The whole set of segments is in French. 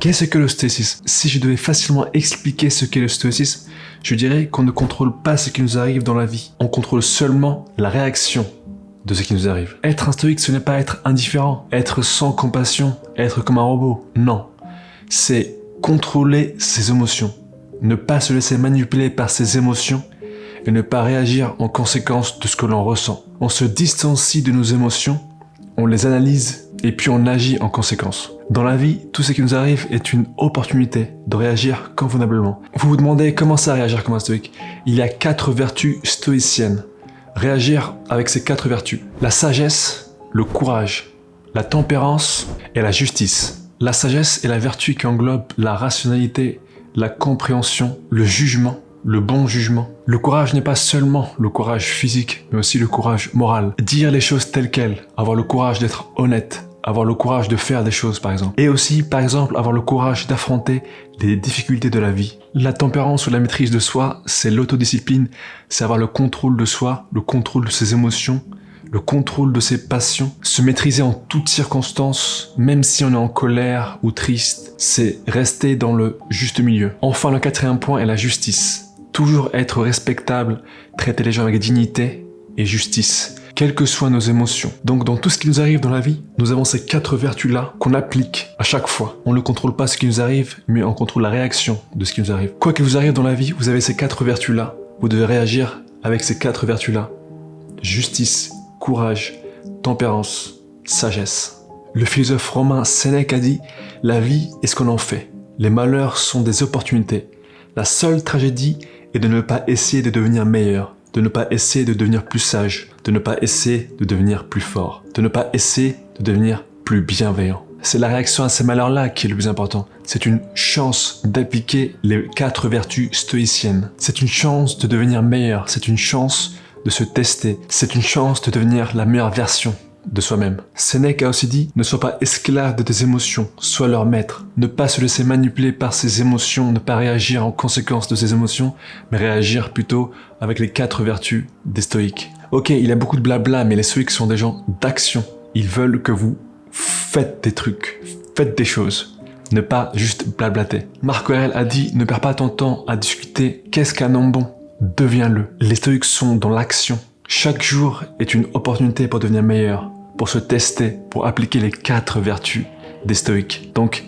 Qu'est-ce que le stoïcisme? Si je devais facilement expliquer ce qu'est le stoïcisme, je dirais qu'on ne contrôle pas ce qui nous arrive dans la vie. On contrôle seulement la réaction de ce qui nous arrive. Être un stoïque, ce n'est pas être indifférent, être sans compassion, être comme un robot. Non. C'est contrôler ses émotions. Ne pas se laisser manipuler par ses émotions et ne pas réagir en conséquence de ce que l'on ressent. On se distancie de nos émotions, on les analyse et puis on agit en conséquence. Dans la vie, tout ce qui nous arrive est une opportunité de réagir convenablement. Vous vous demandez comment ça réagir comme un stoïque. Il y a 4 vertus stoïciennes. Réagir avec ces 4 vertus. La sagesse, le courage, la tempérance et la justice. La sagesse est la vertu qui englobe la rationalité, la compréhension, le jugement, le bon jugement. Le courage n'est pas seulement le courage physique, mais aussi le courage moral. Dire les choses telles quelles, avoir le courage d'être honnête, avoir le courage de faire des choses par exemple. Et aussi, par exemple, avoir le courage d'affronter les difficultés de la vie. La tempérance ou la maîtrise de soi, c'est l'autodiscipline, c'est avoir le contrôle de soi, le contrôle de ses émotions, le contrôle de ses passions, se maîtriser en toutes circonstances, même si on est en colère ou triste, c'est rester dans le juste milieu. Enfin, le 4e point est la justice. Toujours être respectable, traiter les gens avec dignité et justice, quelles que soient nos émotions. Donc dans tout ce qui nous arrive dans la vie, nous avons ces 4 vertus-là qu'on applique à chaque fois. On ne contrôle pas ce qui nous arrive, mais on contrôle la réaction de ce qui nous arrive. Quoi qu'il vous arrive dans la vie, vous avez ces 4 vertus-là. Vous devez réagir avec ces 4 vertus-là. Justice, courage, tempérance, sagesse. Le philosophe romain Sénèque a dit « La vie est ce qu'on en fait. Les malheurs sont des opportunités. La seule tragédie est de ne pas essayer de devenir meilleur, de ne pas essayer de devenir plus sage, de ne pas essayer de devenir plus fort, de ne pas essayer de devenir plus bienveillant. » C'est la réaction à ces malheurs-là qui est le plus important. C'est une chance d'appliquer les 4 vertus stoïciennes. C'est une chance de devenir meilleur, c'est une chance de se tester, c'est une chance de devenir la meilleure version de soi-même. Sénèque a aussi dit « Ne sois pas esclave de tes émotions, sois leur maître. Ne pas se laisser manipuler par ses émotions, ne pas réagir en conséquence de ses émotions, mais réagir plutôt avec les 4 vertus des stoïques. » Ok, il y a beaucoup de blabla, mais les stoïques sont des gens d'action. Ils veulent que vous faites des trucs, faites des choses. Ne pas juste blablater. Marc Aurèle a dit « Ne perds pas ton temps à discuter qu'est-ce qu'un homme bon. Deviens-le. » Les stoïques sont dans l'action. Chaque jour est une opportunité pour devenir meilleur, pour se tester, pour appliquer les 4 vertus des stoïques. Donc,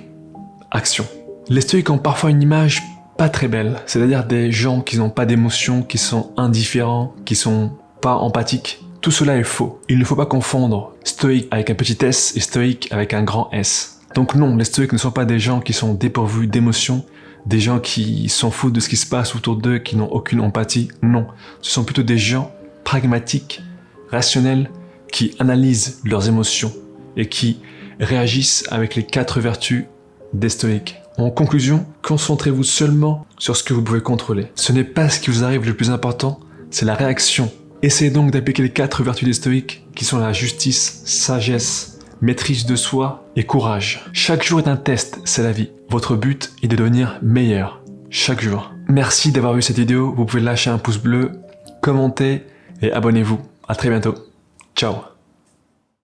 action. Les stoïques ont parfois une image pas très belle, c'est-à-dire des gens qui n'ont pas d'émotions, qui sont indifférents, qui sont pas empathiques. Tout cela est faux. Il ne faut pas confondre stoïque avec un petit s et stoïque avec un grand S. Donc non, les stoïques ne sont pas des gens qui sont dépourvus d'émotions, des gens qui s'en foutent de ce qui se passe autour d'eux, qui n'ont aucune empathie. Non, ce sont plutôt des gens pragmatiques, rationnels, qui analysent leurs émotions et qui réagissent avec les 4 vertus des stoïques. En conclusion, concentrez-vous seulement sur ce que vous pouvez contrôler. Ce n'est pas ce qui vous arrive le plus important, c'est la réaction. Essayez donc d'appliquer les 4 vertus des stoïques, qui sont la justice, sagesse, maîtrise de soi et courage. Chaque jour est un test, c'est la vie. Votre but est de devenir meilleur, chaque jour. Merci d'avoir vu cette vidéo, vous pouvez lâcher un pouce bleu, commenter et abonnez-vous. À très bientôt. Ciao.